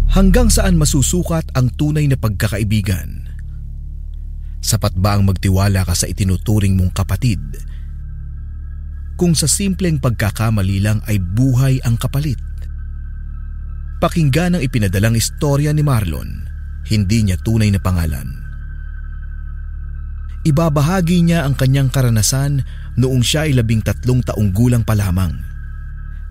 Hanggang saan masusukat ang tunay na pagkakaibigan? Sapat ba ang magtiwala ka sa itinuturing mong kapatid? Kung sa simpleng pagkakamali lang ay buhay ang kapalit. Pakinggan ang ipinadalang istorya ni Marlon, hindi niya tunay na pangalan. Ibabahagi niya ang kanyang karanasan noong siya ay 13 taong gulang pa lamang,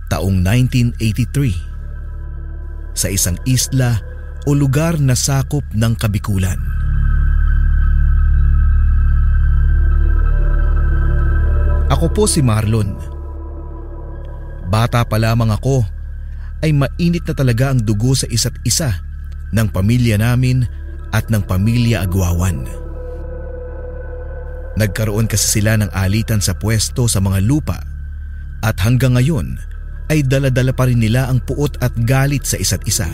taong 1983. Sa isang isla o lugar na sakop ng Kabikulan. Ako po si Marlon. Bata pa lamang ako ay mainit na talaga ang dugo sa isa't isa ng pamilya namin at ng pamilya Aguawan. Nagkaroon kasi sila ng alitan sa pwesto sa mga lupa at hanggang ngayon ay dala-dala pa rin nila ang puot at galit sa isa't isa.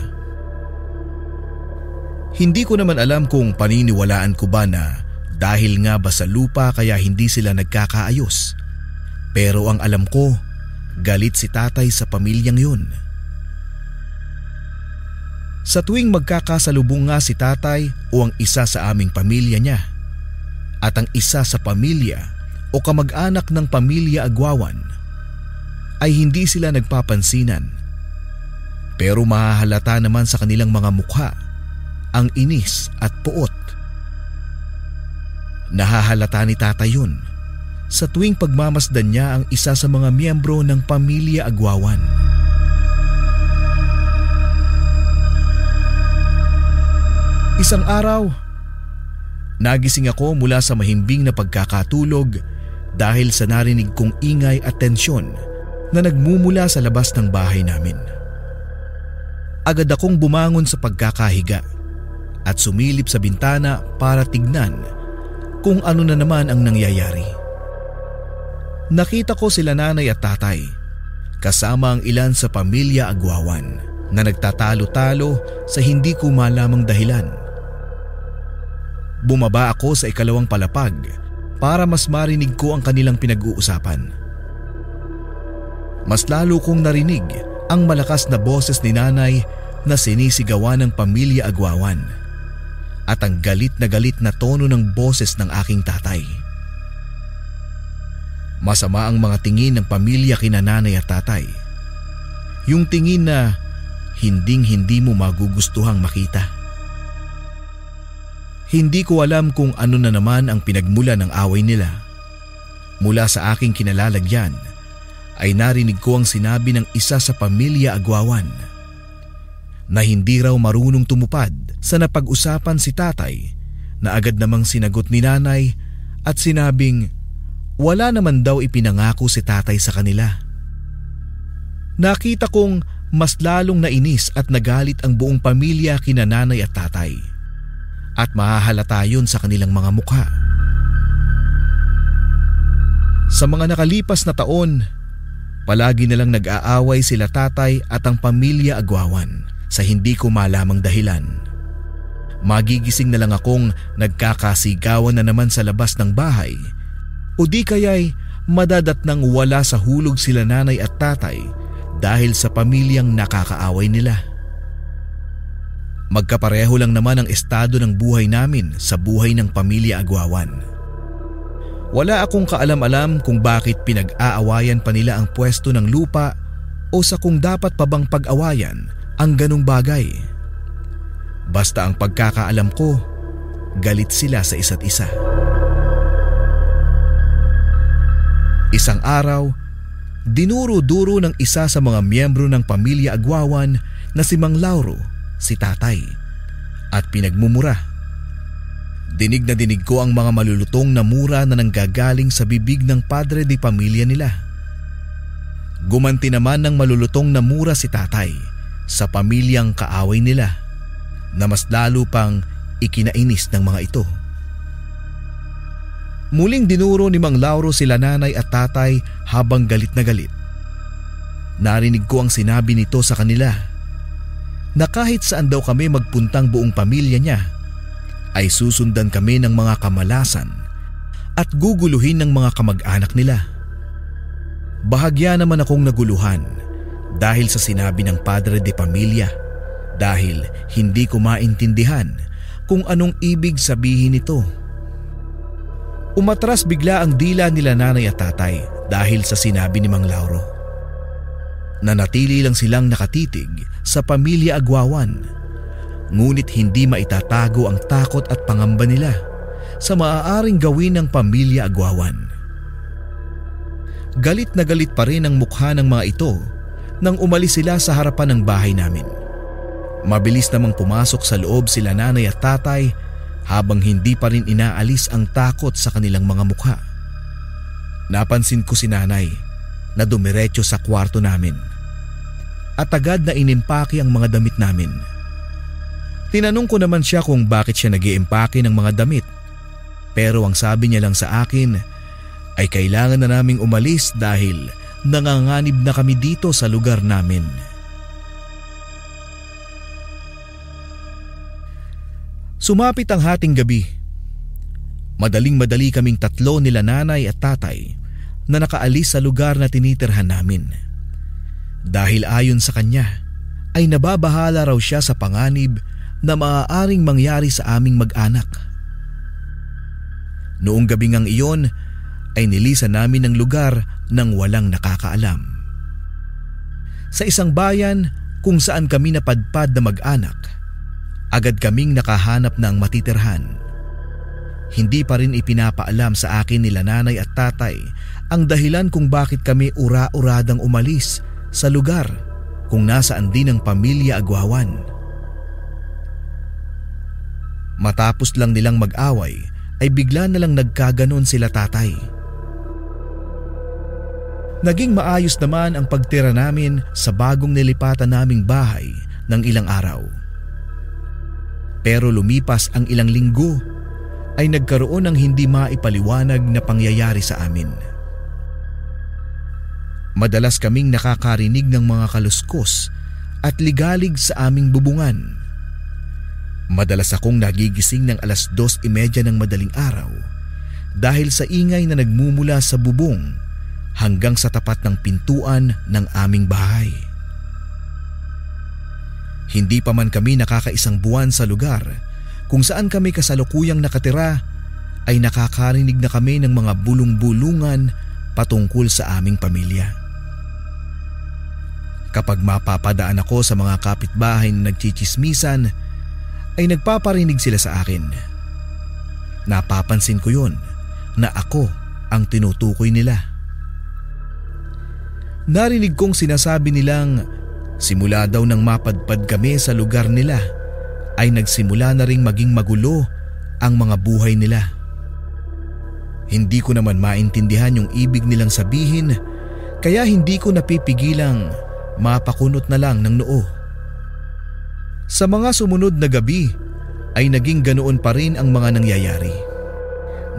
Hindi ko naman alam kung paniniwalaan ko ba na dahil nga ba sa lupa kaya hindi sila nagkakaayos. Pero ang alam ko, galit si tatay sa pamilyang yun. Sa tuwing magkakasalubong nga si tatay o ang isa sa aming pamilya niya at ang isa sa pamilya o kamag-anak ng pamilya Aguawan, ay hindi sila nagpapansinan. Pero mahahalata naman sa kanilang mga mukha ang inis at puot. Nahahalata ni tatay yun sa tuwing pagmamasdan niya ang isa sa mga miyembro ng pamilya Aguawan. Isang araw, nagising ako mula sa mahimbing na pagkakatulog dahil sa narinig kong ingay at tensyon na nagmumula sa labas ng bahay namin. Agad akong bumangon sa pagkakahiga at sumilip sa bintana para tignan kung ano na naman ang nangyayari. Nakita ko sila nanay at tatay kasama ang ilan sa pamilya Aguawan na nagtatalo-talo sa hindi ko malamang dahilan. Bumaba ako sa ikalawang palapag para mas marinig ko ang kanilang pinag-uusapan. Mas lalo kong narinig ang malakas na boses ni nanay na sinisigawan ng pamilya Aguawan at ang galit na tono ng boses ng aking tatay. Masama ang mga tingin ng pamilya kina nanay at tatay. Yung tingin na hinding-hindi mo magugustuhang makita. Hindi ko alam kung ano na naman ang pinagmula ng away nila. Mula sa aking kinalalagyan, ay narinig ko ang sinabi ng isa sa pamilya Aguawan na hindi raw marunong tumupad sa napag-usapan si tatay na agad namang sinagot ni nanay at sinabing wala naman daw ipinangako si tatay sa kanila. Nakita kong mas lalong nainis at nagalit ang buong pamilya kina nanay at tatay at mahahalata yun sa kanilang mga mukha. Sa mga nakalipas na taon, palagi na lang nag-aaway sila tatay at ang pamilya Aguawan sa hindi ko malamang dahilan. Magigising na lang akong nagkakasigawan na naman sa labas ng bahay o di kaya'y madadatnang wala sa hulog sila nanay at tatay dahil sa pamilyang nakakaaway nila. Magkapareho lang naman ang estado ng buhay namin sa buhay ng pamilya Aguawan. Wala akong kaalam-alam kung bakit pinag-aawayan pa nila ang pwesto ng lupa o sa kung dapat pa bang pag-awayan ang ganong bagay. Basta ang pagkakaalam ko, galit sila sa isa't isa. Isang araw, dinuro-duro ng isa sa mga miyembro ng pamilya Aguawan na si Mang Lauro, si tatay, at pinagmumura. Dinig na dinig ko ang mga malulutong na mura na nanggagaling sa bibig ng padre de pamilya nila. Gumanti naman ng malulutong na mura si tatay sa pamilyang kaaway nila na mas lalo pang ikinainis ng mga ito. Muling dinuro ni Mang Lauro sila nanay at tatay habang galit na galit. Narinig ko ang sinabi nito sa kanila na kahit saan daw kami magpuntang buong pamilya niya ay susundan kami ng mga kamalasan at guguluhin ng mga kamag-anak nila. Bahagya naman akong naguluhan dahil sa sinabi ng padre de pamilya dahil hindi ko maintindihan kung anong ibig sabihin nito. Umatras bigla ang dila nila nanay at tatay dahil sa sinabi ni Mang Lauro. Nanatili lang silang nakatitig sa pamilya Aguawan, ngunit hindi maitatago ang takot at pangamba nila sa maaaring gawin ng pamilya Aguawan. Galit na galit pa rin ang mukha ng mga ito nang umalis sila sa harapan ng bahay namin. Mabilis namang pumasok sa loob sila nanay at tatay habang hindi pa rin inaalis ang takot sa kanilang mga mukha. Napansin ko si nanay na dumiretso sa kwarto namin at agad na inimpake ang mga damit namin. Tinanong ko naman siya kung bakit siya nag-iimpake ng mga damit, pero ang sabi niya lang sa akin ay kailangan na naming umalis dahil nanganganib na kami dito sa lugar namin. Sumapit ang hating gabi. Madaling-madali kaming tatlo nila nanay at tatay na nakaalis sa lugar na tinitirhan namin. Dahil ayon sa kanya ay nababahala raw siya sa panganib na maaaring mangyari sa aming mag-anak. Noong gabing ang iyon ay nilisan namin ang lugar nang walang nakakaalam. Sa isang bayan kung saan kami napadpad na mag-anak, agad kaming nakahanap ng matitirhan. Hindi pa rin ipinapaalam sa akin nila nanay at tatay ang dahilan kung bakit kami ura-uradang umalis sa lugar kung nasaan din ang pamilya Aguawan. Matapos lang nilang mag-away ay bigla na lang nagkaganon sila tatay. Naging maayos naman ang pagtira namin sa bagong nilipatan naming bahay ng ilang araw. Pero lumipas ang ilang linggo ay nagkaroon ng hindi maipaliwanag na pangyayari sa amin. Madalas kaming nakakarinig ng mga kaluskos at ligalig sa aming bubungan. Madalas akong nagigising ng 2:30 ng madaling araw dahil sa ingay na nagmumula sa bubong hanggang sa tapat ng pintuan ng aming bahay. Hindi pa man kami nakakaisang buwan sa lugar kung saan kami kasalukuyang nakatira ay nakakarinig na kami ng mga bulong-bulungan patungkol sa aming pamilya. Kapag mapapadaan ako sa mga kapitbahay na nagchichismisan, ay nagpaparinig sila sa akin. Napapansin ko yun na ako ang tinutukoy nila. Narinig kong sinasabi nilang simula daw nang mapadpad kami sa lugar nila ay nagsimula na ring maging magulo ang mga buhay nila. Hindi ko naman maintindihan yung ibig nilang sabihin kaya hindi ko napipigilang mapakunot na lang ng noo. Sa mga sumunod na gabi ay naging ganoon pa rin ang mga nangyayari.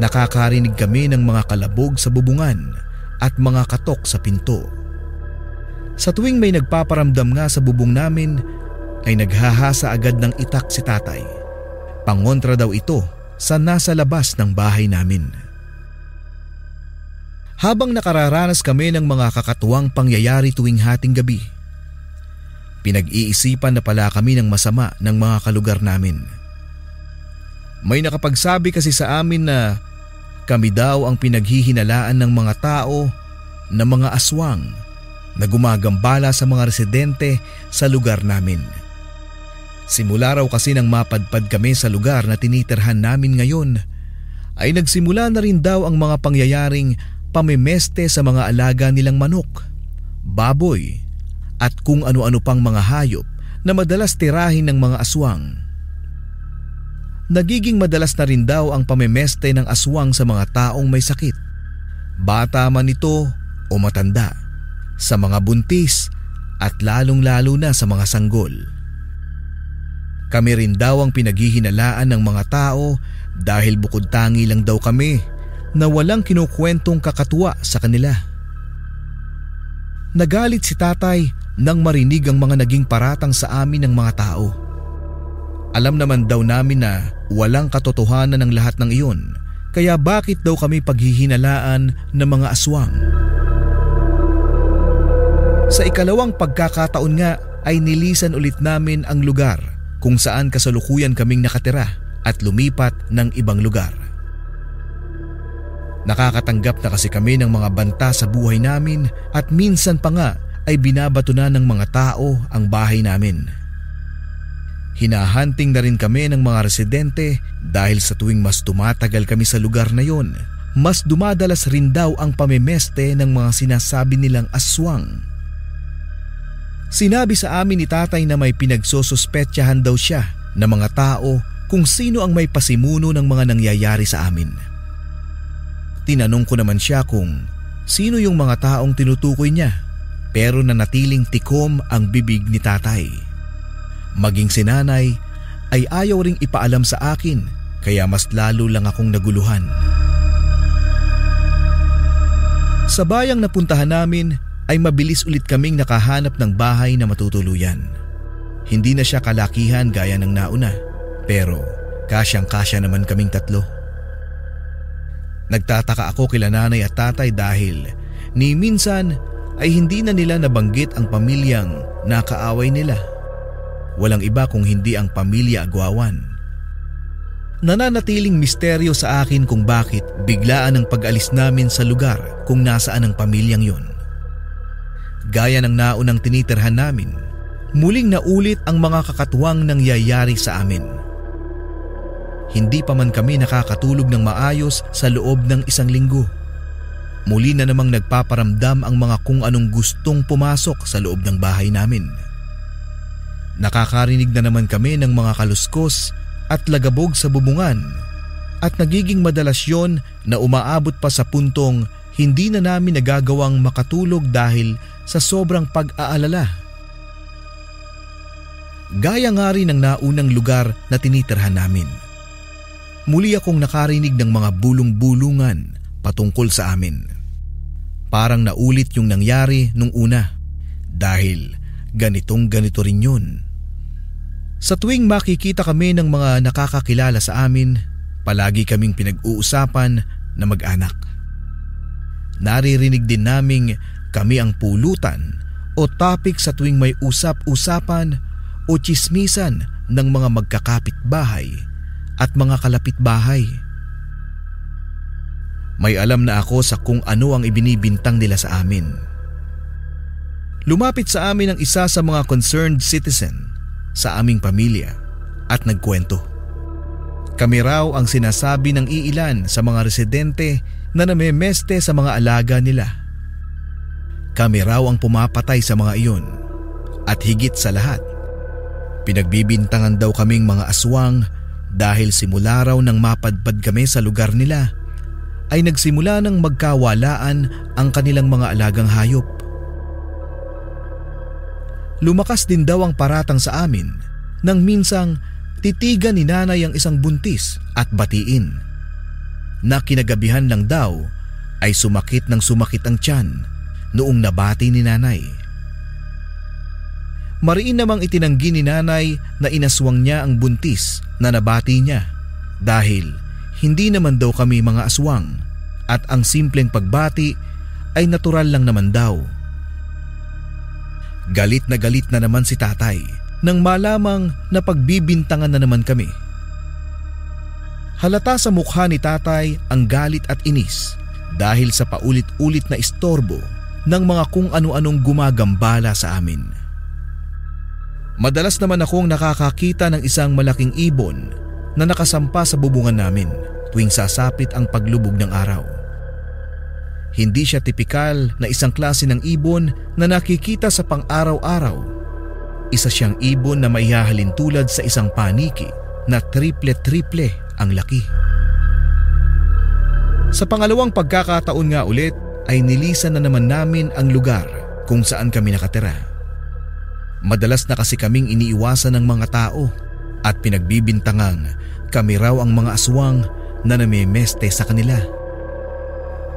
Nakakarinig kami ng mga kalabog sa bubungan at mga katok sa pinto. Sa tuwing may nagpaparamdam nga sa bubong namin ay naghahasa agad ng itak si tatay. Pangontra daw ito sa nasa labas ng bahay namin. Habang nakararanas kami ng mga kakatuwang pangyayari tuwing hating gabi, pinag-iisipan na pala kami ng masama ng mga kalugar namin. May nakapagsabi kasi sa amin na kami daw ang pinaghihinalaan ng mga tao na mga aswang na gumagambala sa mga residente sa lugar namin. Simula raw kasi nang mapadpad kami sa lugar na tinitirhan namin ngayon, ay nagsimula na rin daw ang mga pangyayaring pamimeste sa mga alaga nilang manok, baboy, at kung ano-ano pang mga hayop na madalas tirahin ng mga aswang. Nagiging madalas na rin daw ang pamimeste ng aswang sa mga taong may sakit, bata man ito o matanda, sa mga buntis at lalong-lalo na sa mga sanggol. Kami rin daw ang pinaghihinalaan ng mga tao dahil bukod tangi lang daw kami na walang kinukwentong kakatuwa sa kanila. Nagalit si tatay nang marinig ang mga naging paratang sa amin ng mga tao. Alam naman daw namin na walang katotohanan ng lahat ng iyon, kaya bakit daw kami paghihinalaan ng mga aswang? Sa ikalawang pagkakataon nga ay nilisan ulit namin ang lugar kung saan kasalukuyan kaming nakatira at lumipat ng ibang lugar. Nakakatanggap na kasi kami ng mga banta sa buhay namin at minsan pa nga ay binabato na ng mga tao ang bahay namin. Hinahunting na rin kami ng mga residente dahil sa tuwing mas tumatagal kami sa lugar na yon, mas dumadalas rin daw ang pamemeste ng mga sinasabi nilang aswang. Sinabi sa amin ni tatay na may pinagsosuspetyahan daw siya ng mga tao kung sino ang may pasimuno ng mga nangyayari sa amin. Tinanong ko naman siya kung sino yung mga taong tinutukoy niya, pero nanatiling tikom ang bibig ni tatay. Maging si nanay ay ayaw ring ipaalam sa akin, kaya mas lalo lang akong naguluhan. Sa bayang napuntahan namin ay mabilis ulit kaming nakahanap ng bahay na matutuluyan. Hindi na siya kalakihan gaya ng nauna, pero kasyang-kasya naman kaming tatlo. Nagtataka ako kila nanay at tatay dahil ni minsan ay hindi na nila nabanggit ang pamilyang nakaaway nila. Walang iba kung hindi ang pamilya Aguawan. Nananatiling misteryo sa akin kung bakit biglaan ang pag-alis namin sa lugar kung nasaan ang pamilyang yon. Gaya ng naunang tinitirhan namin, muling naulit ang mga kakatuwang nangyayari sa amin. Hindi pa man kami nakakatulog ng maayos sa loob ng 1 linggo. Muli na namang nagpaparamdam ang mga kung anong gustong pumasok sa loob ng bahay namin. Nakakarinig na naman kami ng mga kaluskos at lagabog sa bubungan at nagiging madalas yon na umaabot pa sa puntong hindi na namin nagagawang makatulog dahil sa sobrang pag-aalala. Gaya nga rin ng naunang lugar na tinitirhan namin. Muli akong nakarinig ng mga bulong-bulungan patungkol sa amin. Parang naulit yung nangyari nung una dahil ganito rin yun. Sa tuwing makikita kami ng mga nakakakilala sa amin, palagi kaming pinag-uusapan na mag-anak. Naririnig din naming kami ang pulutan o topic sa tuwing may usap-usapan o tsismisan ng mga magkakapitbahay at mga kalapitbahay. May alam na ako sa kung ano ang ibinibintang nila sa amin. Lumapit sa amin ang isa sa mga concerned citizen sa aming pamilya at nagkwento. Kami raw ang sinasabi ng iilan sa mga residente na namemeste sa mga alaga nila. Kami raw ang pumapatay sa mga iyon at higit sa lahat, pinagbibintangan daw kaming mga aswang dahil simula raw nang mapadpad kami sa lugar nila ay nagsimula ng magkawalaan ang kanilang mga alagang hayop. Lumakas din daw ang paratang sa amin nang minsang titigan ni nanay ang isang buntis at batiin. Na kinagabihan lang daw ay sumakit ng sumakit ang tiyan noong nabati ni nanay. Mariin namang itinanggi ni nanay na inaswang niya ang buntis na nabati niya dahil hindi naman daw kami mga aswang at ang simpleng pagbati ay natural lang naman daw. Galit na naman si tatay nang malamang na pagbibintangan na naman kami. Halata sa mukha ni tatay ang galit at inis dahil sa paulit-ulit na istorbo ng mga kung ano-anong gumagambala sa amin. Madalas naman akong nakakakita ng isang malaking ibon na nakasampa sa bubungan namin tuwing sasapit ang paglubog ng araw. Hindi siya tipikal na isang klase ng ibon na nakikita sa pang-araw-araw. Isa siyang ibon na maihahalin tulad sa isang paniki na triple ang laki. Sa pangalawang pagkakataon nga ulit ay nilisan na naman namin ang lugar kung saan kami nakatira. Madalas na kasi kaming iniiwasan ng mga tao at pinagbibintangang kami raw ang mga aswang na namemeste sa kanila.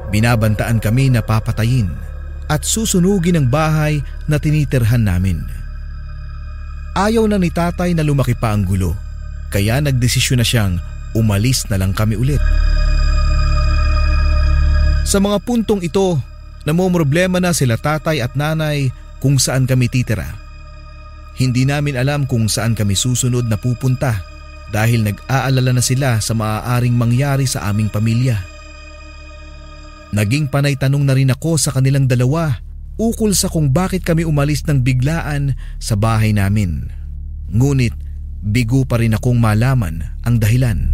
Binabantaan kami na papatayin at susunugin ang bahay na tinitirhan namin. Ayaw na ni tatay na lumaki pa ang gulo, kaya nagdesisyon na siyang umalis na lang kami ulit. Sa mga puntong ito, namomroblema na sila tatay at nanay kung saan kami titira. Hindi namin alam kung saan kami susunod na pupunta dahil nag-aalala na sila sa maaaring mangyari sa aming pamilya. Naging panay tanong na rin ako sa kanilang dalawa ukol sa kung bakit kami umalis ng biglaan sa bahay namin. Ngunit bigo pa rin akong malaman ang dahilan.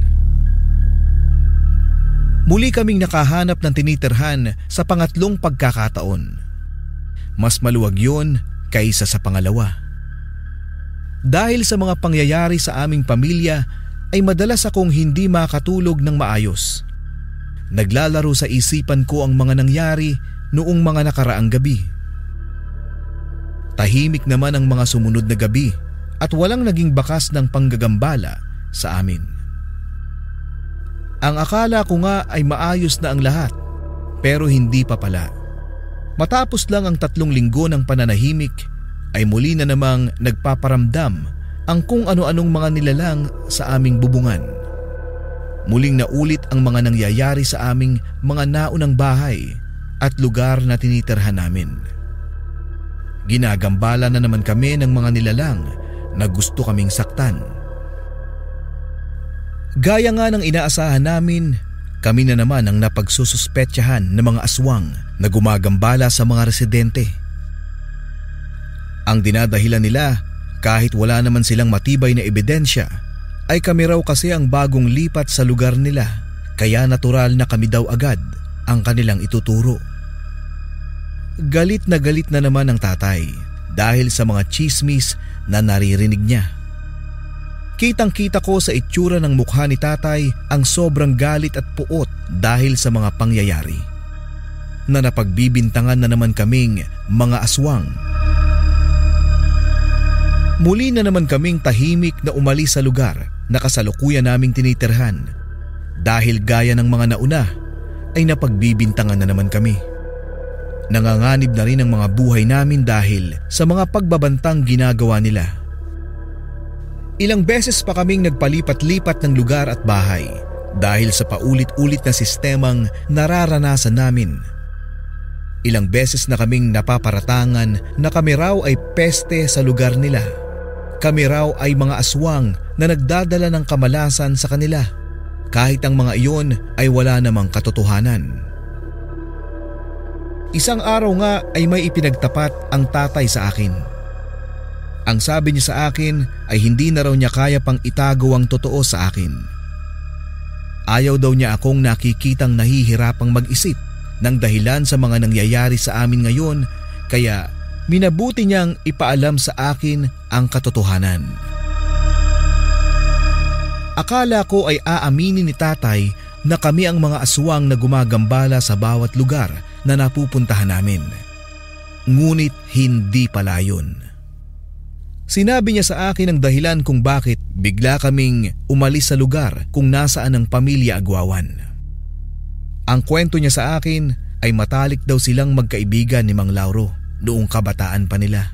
Muli kaming nakahanap ng tinitirhan sa pangatlong pagkakataon. Mas maluwag yun kaysa sa pangalawa. Dahil sa mga pangyayari sa aming pamilya ay madalas akong hindi makatulog ng maayos. Naglalaro sa isipan ko ang mga nangyari noong mga nakaraang gabi. Tahimik naman ang mga sumunod na gabi at walang naging bakas ng panggagambala sa amin. Ang akala ko nga ay maayos na ang lahat, pero hindi pa pala. Matapos lang ang 3 linggo ng pananahimik ay muli na namang nagpaparamdam ang kung ano-anong mga nilalang sa aming bubungan. Muling naulit ang mga nangyayari sa aming mga naunang bahay at lugar na tinitirhan namin. Ginagambala na naman kami ng mga nilalang na gusto kaming saktan. Gaya nga ng inaasahan namin, kami na naman ang napagsususpetsahan ng mga aswang na gumagambala sa mga residente. Ang dinadahilan nila, kahit wala naman silang matibay na ebidensya, ay kami raw kasi ang bagong lipat sa lugar nila, kaya natural na kami daw agad ang kanilang ituturo. Galit na naman ang tatay dahil sa mga chismis na naririnig niya. Kitang-kita ko sa itsura ng mukha ni tatay ang sobrang galit at puot dahil sa mga pangyayari. Na napagbibintangan na naman kaming mga aswang. Muli na naman kaming tahimik na umalis sa lugar na kasalukuyan naming tinitirhan dahil gaya ng mga nauna ay napagbibintangan na naman kami. Nanganganib na rin ang mga buhay namin dahil sa mga pagbabantang ginagawa nila. Ilang beses pa kaming nagpalipat-lipat ng lugar at bahay dahil sa paulit-ulit na sistemang nararanasan namin. Ilang beses na kaming napaparatangan na kami raw ay peste sa lugar nila. Kami raw ay mga aswang na nagdadala ng kamalasan sa kanila, kahit ang mga iyon ay wala namang katotohanan. Isang araw nga ay may ipinagtapat ang tatay sa akin. Ang sabi niya sa akin ay hindi na raw niya kaya pang itago ang totoo sa akin. Ayaw daw niya akong nakikitang nahihirapang mag-isip ng dahilan sa mga nangyayari sa amin ngayon, kaya minabuti niyang ipaalam sa akin ang katotohanan. Akala ko ay aaminin ni tatay na kami ang mga aswang na gumagambala sa bawat lugar na napupuntahan namin. Ngunit hindi pala yun. Sinabi niya sa akin ang dahilan kung bakit bigla kaming umalis sa lugar kung nasaan ang pamilya Agwawan. Ang kwento niya sa akin ay matalik daw silang magkaibigan ni Mang Lauro noong kabataan pa nila.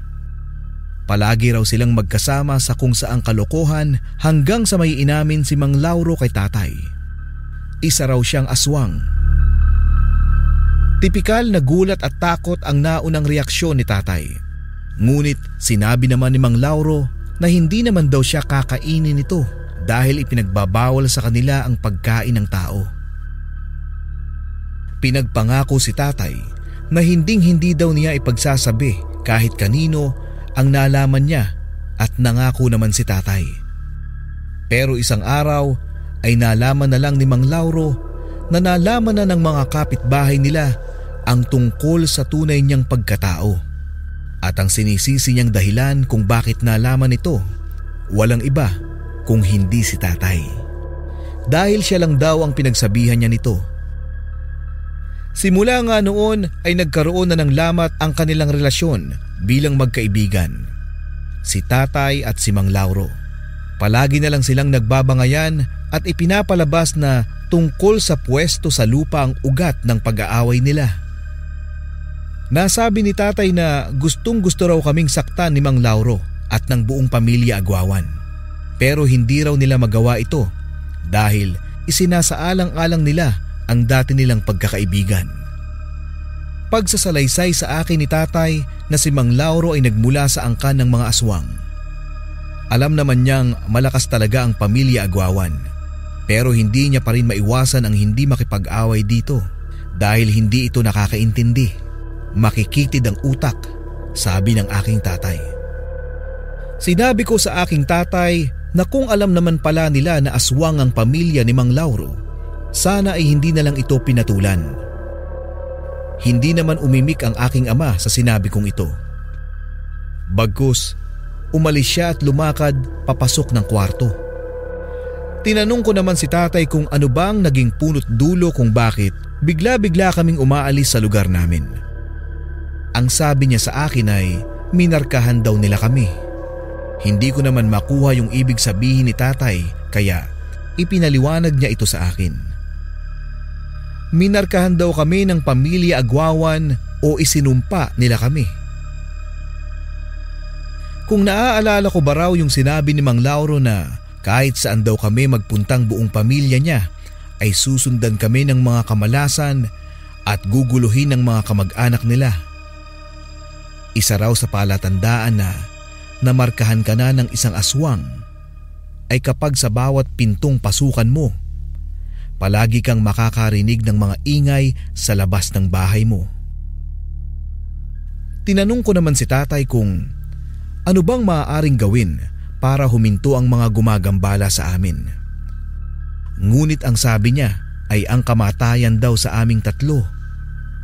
Palagi raw silang magkasama sa kung saang kalokohan hanggang sa may inamin si Mang Lauro kay tatay. Isa raw siyang aswang. Tipikal na gulat at takot ang naunang reaksyon ni tatay. Ngunit sinabi naman ni Mang Lauro na hindi naman daw siya kakainin nito dahil ipinagbabawal sa kanila ang pagkain ng tao. Pinagpangako si tatay na hindi daw niya ipagsasabi kahit kanino ang nalaman niya at nangako naman si tatay. Pero isang araw ay nalaman na lang ni Mang Lauro na nalaman na ng mga kapitbahay nila ang tungkol sa tunay niyang pagkatao. At ang sinisisi niyang dahilan kung bakit nalaman ito, walang iba kung hindi si tatay. Dahil siya lang daw ang pinagsabihan niya nito. Simula nga noon ay nagkaroon na ng lamat ang kanilang relasyon bilang magkaibigan. Si tatay at si Mang Lauro. Palagi na lang silang nagbabangayan at ipinapalabas na tungkol sa pwesto sa lupa ang ugat ng pag-aaway nila. Nasabi ni tatay na gustong-gusto raw kaming saktan ni Mang Lauro at ng buong pamilya Agwawan. Pero hindi raw nila magawa ito dahil isinasaalang-alang nila ang dati nilang pagkakaibigan. Pagsasalaysay sa akin ni tatay na si Mang Lauro ay nagmula sa angkan ng mga aswang. Alam naman niyang malakas talaga ang pamilya Aguawan, pero hindi niya pa rin maiwasan ang hindi makipag-away dito dahil hindi ito nakakaintindi. Makikitid ang utak, sabi ng aking tatay. Sinabi ko sa aking tatay na kung alam naman pala nila na aswang ang pamilya ni Mang Lauro, sana ay hindi na lang ito pinatulan. Hindi naman umimik ang aking ama sa sinabi kong ito. Bagkus, umalis siya at lumakad papasok ng kwarto. Tinanong ko naman si tatay kung ano bang naging punot dulo kung bakit bigla-bigla kaming umaalis sa lugar namin. Ang sabi niya sa akin ay minarkahan daw nila kami. Hindi ko naman makuha yung ibig sabihin ni tatay kaya ipinaliwanag niya ito sa akin. Minarkahan daw kami ng pamilya Aguawan o isinumpa nila kami. Kung naaalala ko ba raw yung sinabi ni Mang Lauro na kahit saan daw kami magpuntang buong pamilya niya ay susundan kami ng mga kamalasan at guguluhin ng mga kamag-anak nila. Isa raw sa palatandaan na namarkahan ka na ng isang aswang ay kapag sa bawat pintong pasukan mo, palagi kang makakarinig ng mga ingay sa labas ng bahay mo. Tinanong ko naman si tatay kung ano bang maaaring gawin para huminto ang mga gumagambala sa amin. Ngunit ang sabi niya ay ang kamatayan daw sa aming tatlo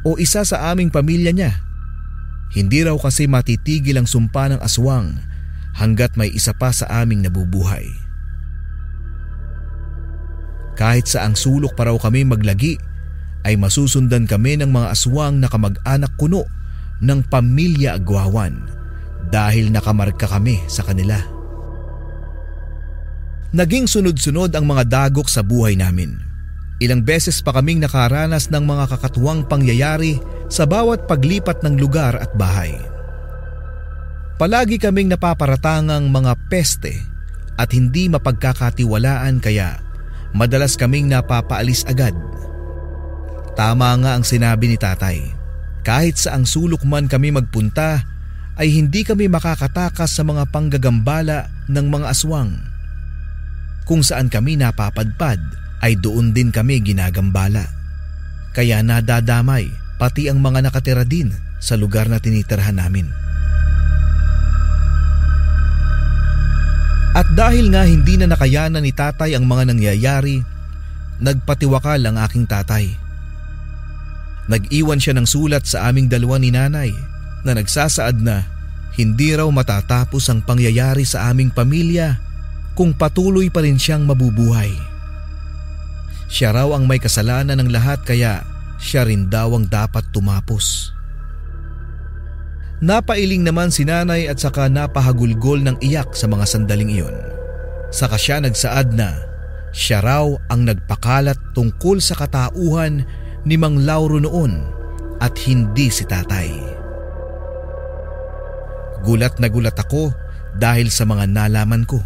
o isa sa aming pamilya niya. Hindi raw kasi matitigil ang sumpa ng aswang hanggat may isa pa sa aming nabubuhay. Kahit sa ang sulok pa raw kami maglagi ay masusundan kami ng mga aswang na kamag-anak kuno ng pamilya Aguawan dahil nakamarka kami sa kanila. Naging sunod-sunod ang mga dagok sa buhay namin. Ilang beses pa kaming nakaranas ng mga kakatuwang pangyayari sa bawat paglipat ng lugar at bahay. Palagi kaming napaparatangang mga peste at hindi mapagkakatiwalaan kaya madalas kaming napapaalis agad. Tama nga ang sinabi ni tatay. Kahit sa ang sulok man kami magpunta ay hindi kami makakatakas sa mga panggagambala ng mga aswang. Kung saan kami napapadpad ay doon din kami ginagambala. Kaya nadadamay pati ang mga nakatira din sa lugar na tinitirhan namin. At dahil nga hindi na nakayanan ni tatay ang mga nangyayari, nagpatiwakal ang aking tatay. Nag-iwan siya ng sulat sa aming dalawa ni nanay na nagsasaad na hindi raw matatapos ang pangyayari sa aming pamilya kung patuloy pa rin siyang mabubuhay. Siya raw ang may kasalanan ng lahat kaya siya rin daw ang dapat tumapos. Napailing naman si nanay at saka napahagulgol ng iyak sa mga sandaling iyon. Saka siya nagsaad na siya raw ang nagpakalat tungkol sa katauhan ni Mang Lauro noon at hindi si tatay. Gulat na gulat ako dahil sa mga nalaman ko.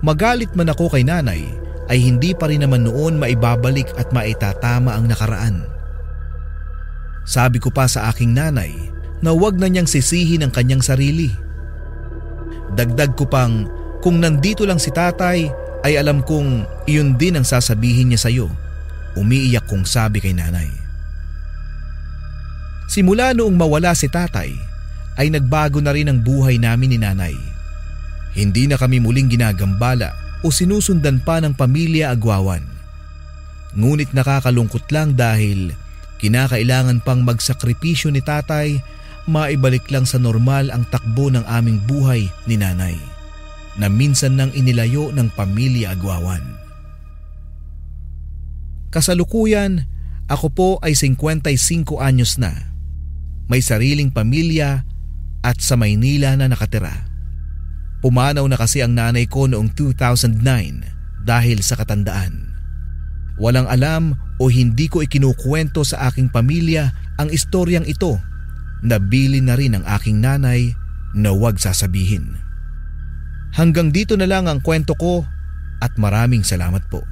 Magalit man ako kay nanay ay hindi pa rin naman noon maibabalik at maitatama ang nakaraan. Sabi ko pa sa aking nanay na huwag na niyang sisihin ang kanyang sarili. Dagdag ko pang kung nandito lang si tatay ay alam kong iyon din ang sasabihin niya sa iyo. Umiiyak kong sabi kay nanay. Simula noong mawala si tatay ay nagbago na rin ang buhay namin ni nanay. Hindi na kami muling ginagambala o sinusundan pa ng pamilya Aguawan. Ngunit nakakalungkot lang dahil kinakailangan pang magsakripisyo ni tatay maibalik lang sa normal ang takbo ng aming buhay ni nanay na minsan nang inilayo ng pamilya Aguawan. Kasalukuyan, ako po ay 55 anyos na. May sariling pamilya at sa Maynila na nakatira. Pumanaw na kasi ang nanay ko noong 2009 dahil sa katandaan. Walang alam o hindi ko ikinukwento sa aking pamilya ang istoryang ito. Nabili na rin ang aking nanay na huwag sasabihin. Hanggang dito na lang ang kwento ko at maraming salamat po.